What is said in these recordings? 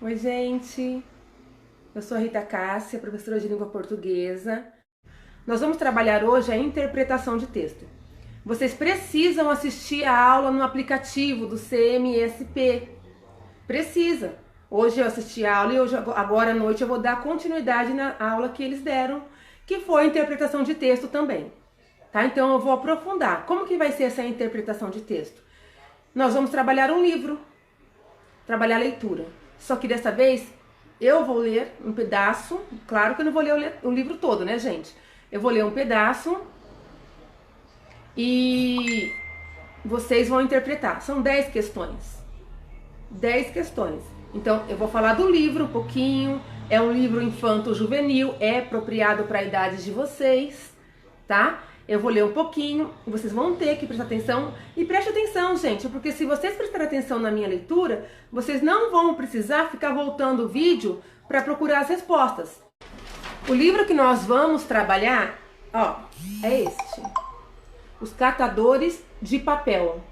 Oi, gente. Eu sou a Rita Cássia, professora de língua portuguesa. Nós vamos trabalhar hoje a interpretação de texto. Vocês precisam assistir a aula no aplicativo do CMSP. Precisa. Hoje eu assisti a aula e agora à noite eu vou dar continuidade na aula que eles deram, que foi a interpretação de texto também. Tá? Então eu vou aprofundar. Como que vai ser essa interpretação de texto? Nós vamos trabalhar um livro, trabalhar a leitura. Só que dessa vez eu vou ler um pedaço. Claro que eu não vou ler o livro todo, né, gente? Eu vou ler um pedaço e vocês vão interpretar. São 10 questões. 10 questões. Então, eu vou falar do livro um pouquinho. É um livro infanto-juvenil, é apropriado para a idade de vocês, tá? Eu vou ler um pouquinho, vocês vão ter que prestar atenção. E preste atenção, gente, porque se vocês prestarem atenção na minha leitura, vocês não vão precisar ficar voltando o vídeo para procurar as respostas. O livro que nós vamos trabalhar, ó, é este. Os Catadores de Papel.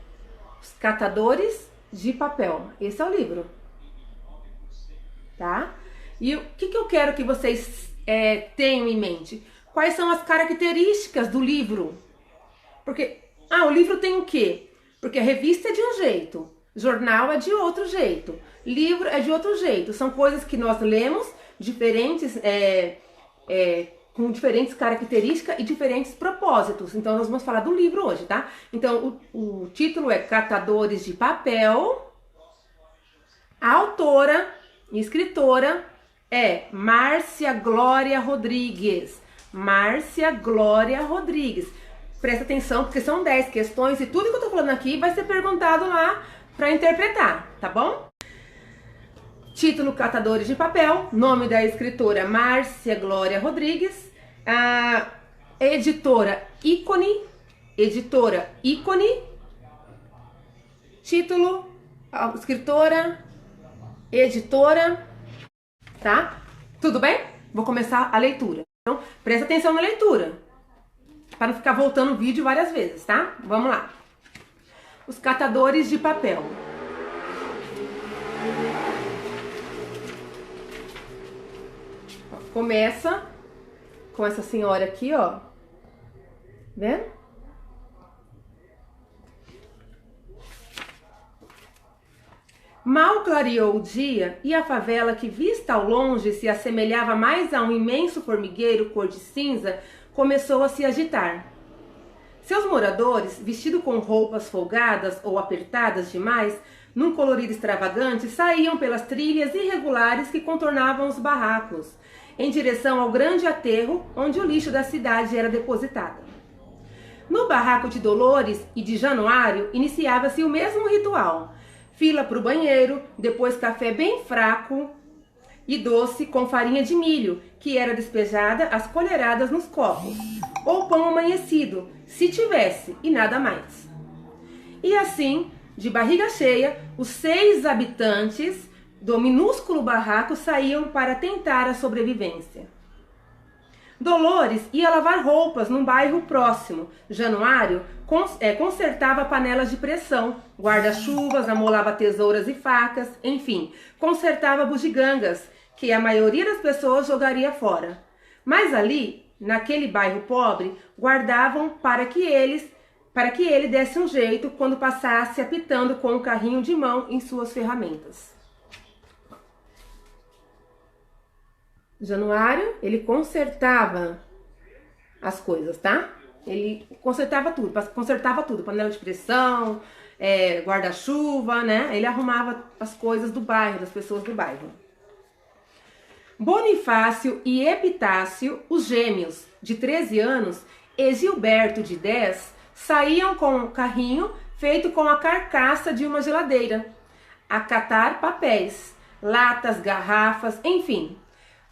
Os Catadores de Papel. Esse é o livro. Tá? E o que eu quero que vocês tenham em mente? Quais são as características do livro? Porque, o livro tem o quê? Porque a revista é de um jeito, jornal é de outro jeito, livro é de outro jeito. São coisas que nós lemos, diferentes, com diferentes características e diferentes propósitos. Então, nós vamos falar do livro hoje, tá? Então, o título é Catadores de Papel. A autora e escritora é Márcia Glória Rodrigues. Márcia Glória Rodrigues. Presta atenção, porque são 10 questões e tudo que eu tô falando aqui vai ser perguntado lá para interpretar, tá bom? Título Catadores de Papel, nome da escritora Márcia Glória Rodrigues, a editora Ícone, título, escritora, editora, tá? Tudo bem? Vou começar a leitura. Então, presta atenção na leitura, para não ficar voltando o vídeo várias vezes, tá? Vamos lá. Os Catadores de Papel. Começa com essa senhora aqui, ó. Vendo? Mal clareou o dia e a favela, que vista ao longe se assemelhava mais a um imenso formigueiro cor de cinza, começou a se agitar. Seus moradores, vestidos com roupas folgadas ou apertadas demais, num colorido extravagante, saíam pelas trilhas irregulares que contornavam os barracos, em direção ao grande aterro onde o lixo da cidade era depositado. No barraco de Dolores e de Januário iniciava-se o mesmo ritual. Fila para o banheiro, depois café bem fraco e doce com farinha de milho, que era despejada às colheradas nos copos, ou pão amanhecido, se tivesse, e nada mais. E assim, de barriga cheia, os 6 habitantes do minúsculo barraco saíam para tentar a sobrevivência. Dolores ia lavar roupas num bairro próximo. Januário consertava panelas de pressão, guarda-chuvas, amolava tesouras e facas, enfim, consertava bugigangas, que a maioria das pessoas jogaria fora. Mas ali, naquele bairro pobre, guardavam para que ele desse um jeito quando passasse apitando com o carrinho de mão em suas ferramentas. Januário, ele consertava as coisas, tá? Ele consertava tudo, panela de pressão, guarda-chuva, né? Ele arrumava as coisas do bairro, das pessoas do bairro. Bonifácio e Epitácio, os gêmeos, de 13 anos, e Gilberto, de 10, saíam com um carrinho feito com a carcaça de uma geladeira, a catar papéis, latas, garrafas, enfim,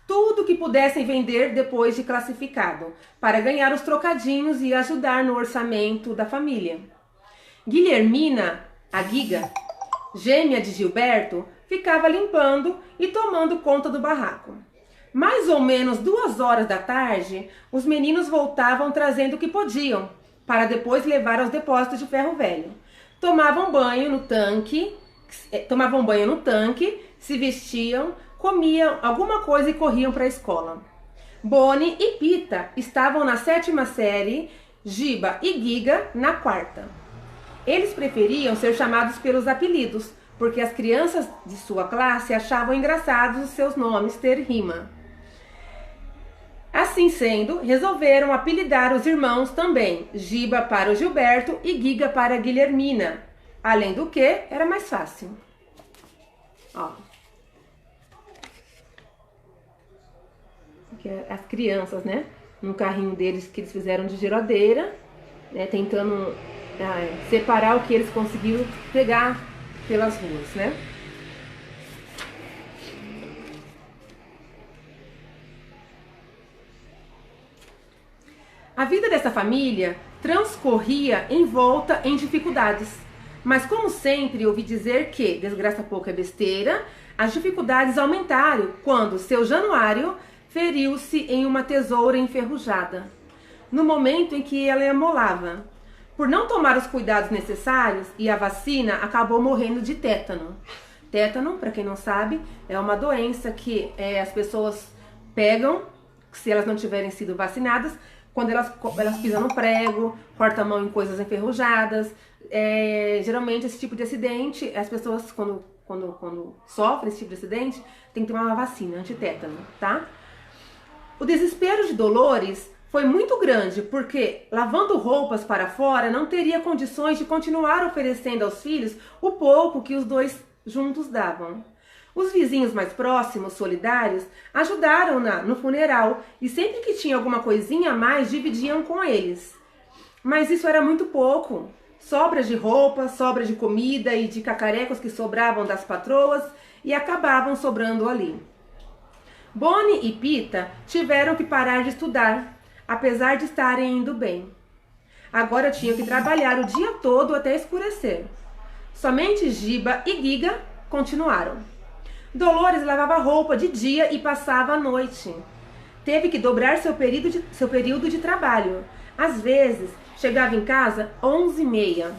tudo que pudessem vender depois de classificado, para ganhar os trocadinhos e ajudar no orçamento da família. Guilhermina, a Giga, gêmea de Gilberto, ficava limpando e tomando conta do barraco. Mais ou menos 2 horas da tarde, os meninos voltavam trazendo o que podiam, para depois levar aos depósitos de ferro velho. Tomavam banho no tanque, se vestiam, comiam alguma coisa e corriam para a escola. Bonnie e Pita estavam na 7ª série, Giba e Giga na 4ª. Eles preferiam ser chamados pelos apelidos, porque as crianças de sua classe achavam engraçados os seus nomes ter rima. Assim sendo, resolveram apelidar os irmãos também, Giba para o Gilberto e Giga para a Guilhermina. Além do que, era mais fácil. Ó. Aqui é as crianças, né? No carrinho deles que eles fizeram de geladeira, né? Tentando separar o que eles conseguiram pegar pelas ruas, né? A vida dessa família transcorria envolta em dificuldades. Mas como sempre ouvi dizer que desgraça pouca é besteira, as dificuldades aumentaram quando seu Januário feriu-se em uma tesoura enferrujada, no momento em que ela amolava. Por não tomar os cuidados necessários e a vacina, acabou morrendo de tétano. Tétano, para quem não sabe, é uma doença que as pessoas pegam, se elas não tiverem sido vacinadas, quando elas pisam no prego, cortam a mão em coisas enferrujadas. Geralmente esse tipo de acidente, as pessoas quando sofrem esse tipo de acidente, tem que tomar uma vacina antitétano, tá? O desespero de Dolores foi muito grande, porque lavando roupas para fora não teria condições de continuar oferecendo aos filhos o pouco que os dois juntos davam. Os vizinhos mais próximos, solidários, ajudaram-na no funeral e sempre que tinha alguma coisinha a mais, dividiam com eles. Mas isso era muito pouco. Sobras de roupa, sobras de comida e de cacarecos que sobravam das patroas e acabavam sobrando ali. Bonnie e Pita tiveram que parar de estudar, apesar de estarem indo bem. Agora tinham que trabalhar o dia todo até escurecer. Somente Giba e Giga continuaram. Dolores lavava roupa de dia e passava a noite. Teve que dobrar seu período de trabalho. Às vezes, chegava em casa 11h30.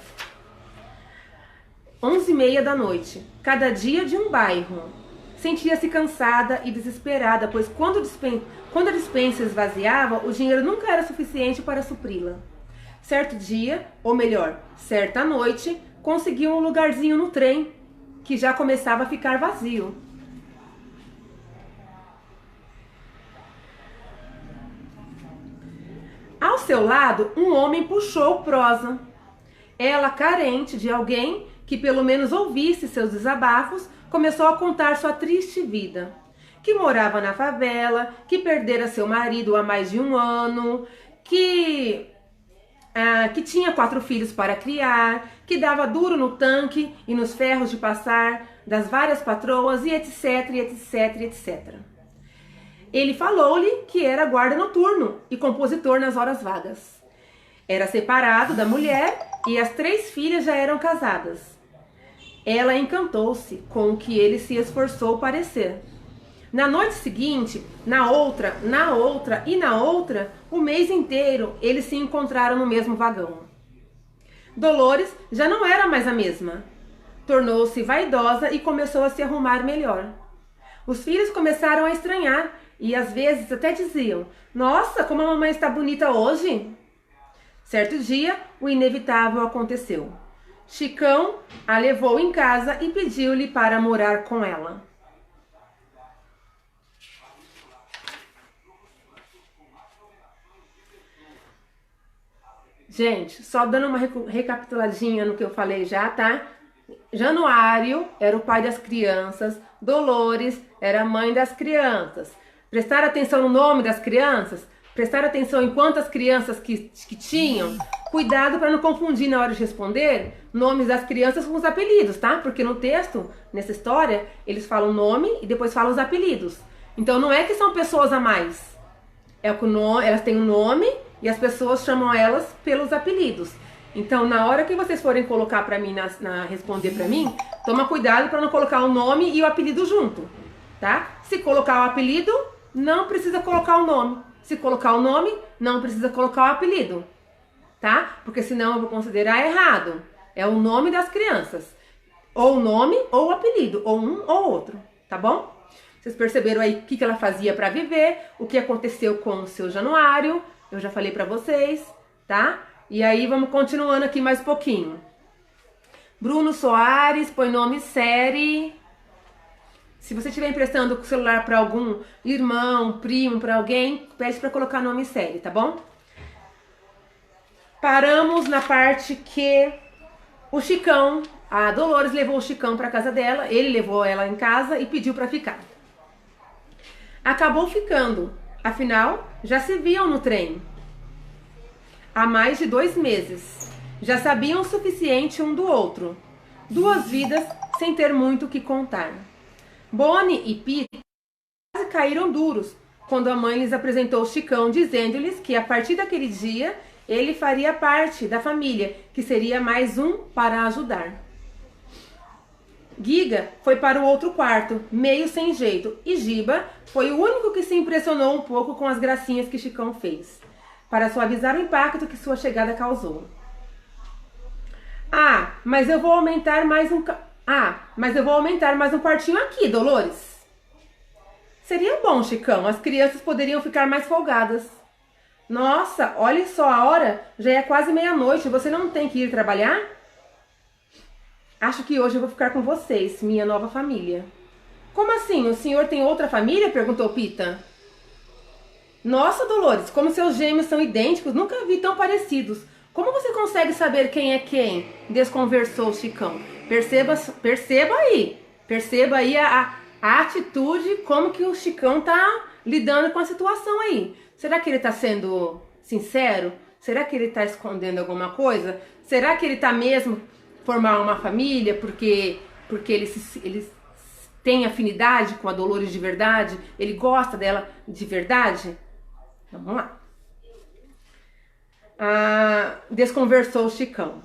11h30 da noite, cada dia de um bairro. Sentia-se cansada e desesperada, pois quando a despensa esvaziava, o dinheiro nunca era suficiente para supri-la. Certo dia, ou melhor, certa noite, conseguiu um lugarzinho no trem, que já começava a ficar vazio. Ao seu lado, um homem puxou prosa. Ela, carente de alguém que pelo menos ouvisse seus desabafos, começou a contar sua triste vida. Que morava na favela, que perdera seu marido há mais de um ano, que tinha 4 filhos para criar, que dava duro no tanque e nos ferros de passar das várias patroas e etc, etc, etc. Ele falou-lhe que era guarda noturno e compositor nas horas vagas. Era separado da mulher e as 3 filhas já eram casadas. Ela encantou-se com o que ele se esforçou parecer. Na noite seguinte, na outra, o mês inteiro, eles se encontraram no mesmo vagão. Dolores já não era mais a mesma. Tornou-se vaidosa e começou a se arrumar melhor. Os filhos começaram a estranhar e às vezes até diziam: "Nossa, como a mamãe está bonita hoje!" Certo dia, o inevitável aconteceu. Chicão a levou em casa e pediu-lhe para morar com ela. Gente, só dando uma recapituladinha no que eu falei já, tá? Januário era o pai das crianças, Dolores era a mãe das crianças. Prestar atenção no nome das crianças, prestar atenção em quantas crianças que tinham. Cuidado para não confundir na hora de responder nomes das crianças com os apelidos, tá? Porque no texto, nessa história, eles falam o nome e depois falam os apelidos. Então não é que são pessoas a mais. Elas têm um nome e as pessoas chamam elas pelos apelidos. Então, na hora que vocês forem colocar para mim, responder para mim, toma cuidado para não colocar o nome e o apelido junto, tá? Se colocar o apelido, não precisa colocar o nome. Se colocar o nome, não precisa colocar o apelido, tá? Porque senão eu vou considerar errado. É o nome das crianças. Ou o nome ou o apelido, ou um ou outro, tá bom? Vocês perceberam aí o que ela fazia para viver, o que aconteceu com o seu Januário, eu já falei para vocês, tá? E aí vamos continuando aqui mais um pouquinho. Bruno Soares, põe nome série. Se você estiver emprestando o celular para algum irmão, primo, para alguém, pede para colocar nome série, tá bom? Paramos na parte que o Chicão, a Dolores levou o Chicão para casa dela, ele levou ela em casa e pediu para ficar. Acabou ficando, afinal, já se viam no trem há mais de 2 meses. Já sabiam o suficiente um do outro. 2 vidas sem ter muito o que contar. Bonnie e Pete quase caíram duros quando a mãe lhes apresentou o Chicão, dizendo-lhes que a partir daquele dia ele faria parte da família, que seria mais um para ajudar. Giga foi para o outro quarto, meio sem jeito, e Giba foi o único que se impressionou um pouco com as gracinhas que Chicão fez, para suavizar o impacto que sua chegada causou. Mas eu vou aumentar mais um quartinho aqui, Dolores. Seria bom, Chicão, as crianças poderiam ficar mais folgadas. Nossa, olhe só a hora, já é quase meia-noite, você não tem que ir trabalhar? Acho que hoje eu vou ficar com vocês, minha nova família. Como assim? O senhor tem outra família? Perguntou Pita. Nossa, Dolores, como seus gêmeos são idênticos, nunca vi tão parecidos. Como você consegue saber quem é quem? Desconversou Chicão. Perceba aí a atitude, como que o Chicão tá lidando com a situação aí. Será que ele tá sendo sincero? Será que ele tá escondendo alguma coisa? Será que ele tá mesmo formar uma família porque ele tem afinidade com a Dolores de verdade? Ele gosta dela de verdade? Vamos lá. Desconversou o Chicão.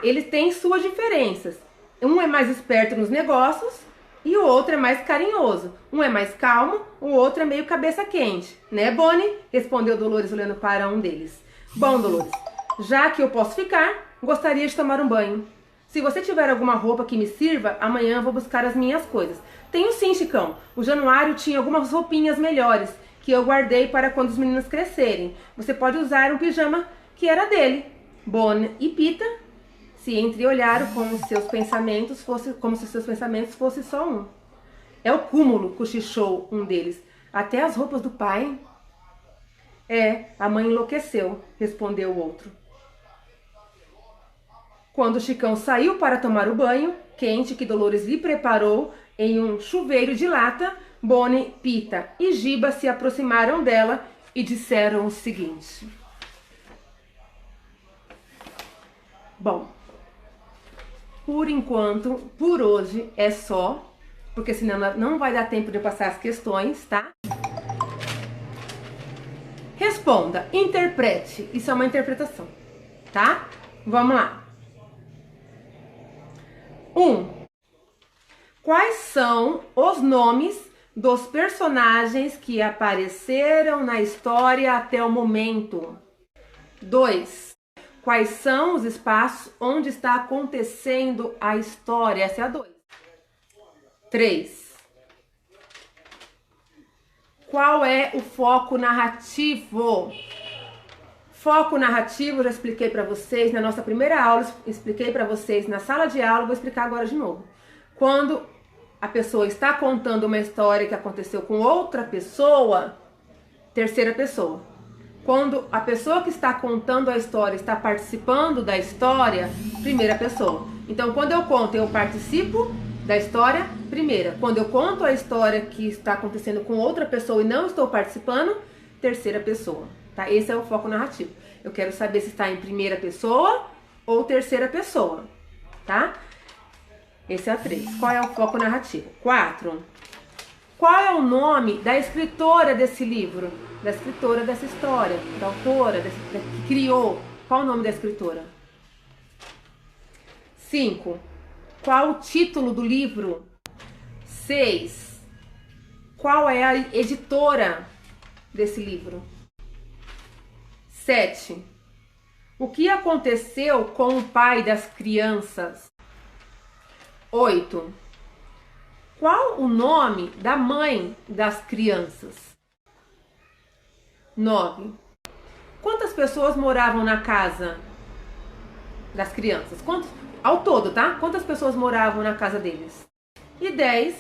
Eles têm suas diferenças. Um é mais esperto nos negócios e o outro é mais carinhoso. Um é mais calmo, o outro é meio cabeça quente. Né, Bonnie? Respondeu Dolores olhando para um deles. Bom, Dolores, já que eu posso ficar, gostaria de tomar um banho. Se você tiver alguma roupa que me sirva, amanhã eu vou buscar as minhas coisas. Tenho sim, Chicão. O Januário tinha algumas roupinhas melhores que eu guardei para quando os meninos crescerem. Você pode usar um pijama que era dele. Bonnie e Pita se entreolharam como se seus pensamentos fossem só um. É o cúmulo, cochichou um deles. Até as roupas do pai? A mãe enlouqueceu, respondeu o outro. Quando o Chicão saiu para tomar o banho quente que Dolores lhe preparou em um chuveiro de lata, Bonnie, Pita e Giba se aproximaram dela e disseram o seguinte. Bom, por enquanto, por hoje é só, porque senão não vai dar tempo de eu passar as questões, tá? Responda, interprete. Isso é uma interpretação, tá? Vamos lá. 1. Quais são os nomes dos personagens que apareceram na história até o momento? 2. Quais são os espaços onde está acontecendo a história? Essa é a 2. 3. Qual é o foco narrativo? Foco narrativo, já expliquei para vocês na nossa primeira aula, expliquei para vocês na sala de aula, vou explicar agora de novo. Quando a pessoa está contando uma história que aconteceu com outra pessoa, terceira pessoa. Quando a pessoa que está contando a história está participando da história, primeira pessoa. Então, quando eu conto, eu participo da história, primeira. Quando eu conto a história que está acontecendo com outra pessoa e não estou participando, terceira pessoa. Tá? Esse é o foco narrativo. Eu quero saber se está em primeira pessoa ou terceira pessoa. Tá? Esse é a 3. Qual é o foco narrativo? 4. Qual é o nome da escritora desse livro? Da escritora dessa história, da autora, que criou. Qual o nome da escritora? 5. Qual o título do livro? 6. Qual é a editora desse livro? 7. O que aconteceu com o pai das crianças? 8. Qual o nome da mãe das crianças? 9. Quantas pessoas moravam na casa das crianças? Ao todo, tá? Quantas pessoas moravam na casa deles? E 10.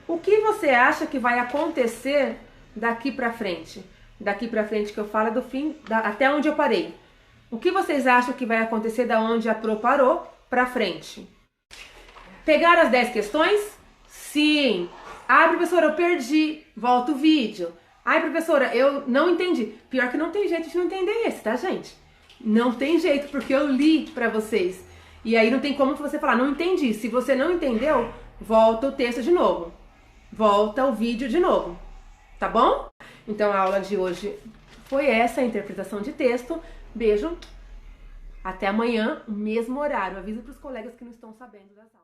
O que você acha que vai acontecer daqui pra frente? Daqui pra frente que eu falo do fim, até onde eu parei. O que vocês acham que vai acontecer da onde a Pro parou pra frente? Pegaram as 10 questões? Sim. Ai, professora, eu perdi. Volta o vídeo. Ai, professora, eu não entendi. Pior que não tem jeito de não entender esse, tá, gente? Não tem jeito, porque eu li pra vocês. E aí não tem como você falar, não entendi. Se você não entendeu, volta o texto de novo. Volta o vídeo de novo. Tá bom? Então a aula de hoje foi essa, a interpretação de texto. Beijo. Até amanhã, mesmo horário. Aviso pros colegas que não estão sabendo das aulas.